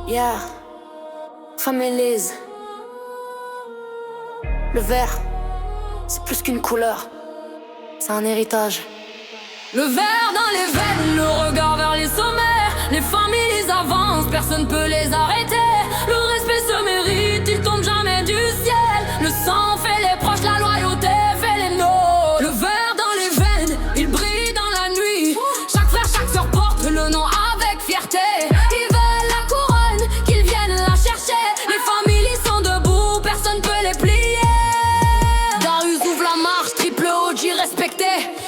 Yeah, families. Le vert, c'est plus qu'une couleur, c'est un héritage. Le vert dans les veines, le regard vers les sommets. Les familles avancent, personne peut les arrêter. Le respect se mérite, il tombe jamais du ciel. Le sang fait les proches, la loyauté fait les nôtres. Le vert dans les veines, il brille dans la nuit. Chaque frère, chaque sœur porte le nom avec fierté. Ils veulent la couronne, qu'ils viennent la chercher. Les familles sont debout, personne peut les plier. Darius ouvre la marche, triple OG respecté.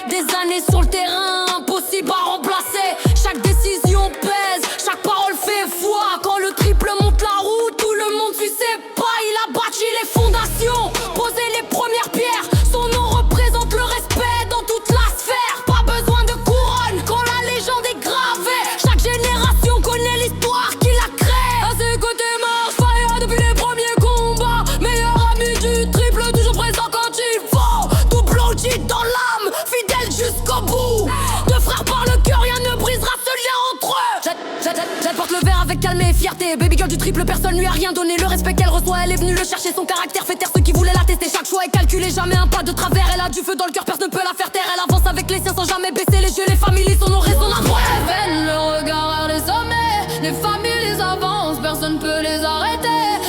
Des années sur le terrain, impossible à remplacer. Chaque décision pèse, chaque parole fait foi. Quand le triple monte la route, tout le monde suit ses pas. Il a bâti les fondations, posé les premières pierres. Son nom représente le respect dans toute la sphère. Pas besoin de couronne quand la légende est gravée. Chaque génération connaît l'histoire qu'il a créée. À ses côtés marche Fire depuis les premiers combats. Meilleur ami du triple, toujours présent quand il faut. Double OG dans l'âme, fidèle jusqu'au bout. Deux frères par le cœur, rien ne brisera ce lien entre eux. Jade porte le verre avec calme et fierté. Baby girl du triple, personne lui a rien donné. Le respect qu'elle reçoit, elle est venue le chercher. Son caractère fait taire ceux qui voulaient la tester. Chaque choix est calculé, jamais un pas de travers. Elle a du feu dans le cœur, personne ne peut la faire taire. Elle avance avec les siens sans jamais baisser les yeux. Les familles sont nos raisons d'apprendre. Le regard vers les sommets. Les familles avancent, personne ne peut les arrêter.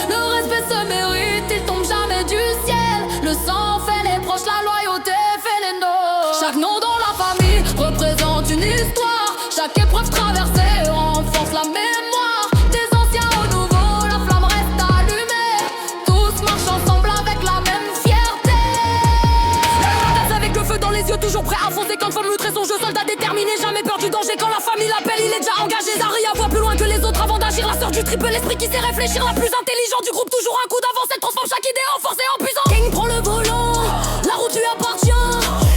Le respect se mérite, il tombe jamais du ciel. Le sang fait les proches, la loyauté fait les nôtres. Chaque nom dans la famille représente une histoire. Chaque épreuve traversée renforce la mémoire. Des anciens aux nouveaux, la flamme reste allumée. Tous marchent ensemble avec la même fierté. Le avec le feu dans les yeux, toujours prêt à foncer quand femme montrer son jeu. Soldat déterminé, jamais peur du danger. Quand la famille l'appelle, il est déjà engagé. Zaria voit plus loin que les autres avant d'agir. La sœur du triple, l'esprit qui sait réfléchir. La plus intelligente du groupe, toujours un coup d'avance. Elle transforme chaque idée en force et en puissance. King prend le volant, la route lui appartient.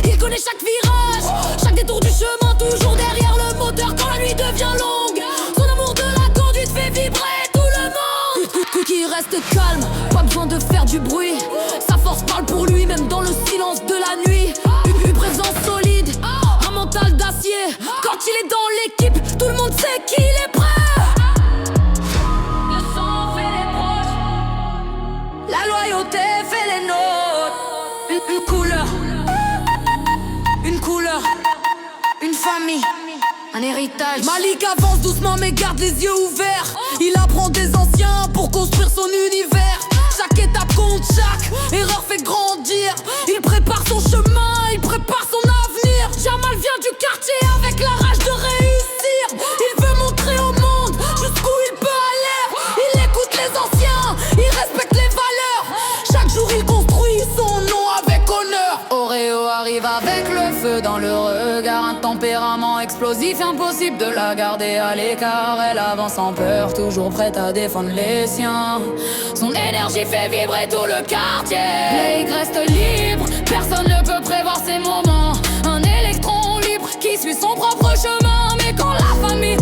Il connaît chaque virage, chaque détour du chemin. Toujours derrière le moteur quand la nuit devient longue. Son amour de la conduite fait vibrer tout le monde. Qui reste calme, pas besoin de faire du bruit. Sa force parle pour lui, même dans le silence de la nuit. Une présence solide, un mental d'acier. Quand il est dans l'équipe, tout le monde sait qu'il est prêt. Le sang fait les proches, la loyauté fait les nôtres. Une couleur, une couleur, une famille, un héritage. Malik avance doucement mais garde les yeux ouverts. Il apprend des anciens pour construire son univers. Chaque étape compte, chaque erreur fait grandir. Il prépare son chemin, il prépare son avenir. Jamal vient du quartier avec la rage de réussir. Il veut montrer au monde jusqu'où il peut aller. Il écoute les anciens, il respecte les valeurs. Chaque jour il construit son nom avec honneur. Oreo arrive avec le feu dans le regard. Un tempérament explosif, impossible de la garder à l'écart. Elle avance sans peur, toujours prête à défendre les siens. Son énergie fait vibrer tout le quartier. Blake reste libre, personne ne peut prévoir ses moments. Un électron libre qui suit son propre chemin. Mais quand la famille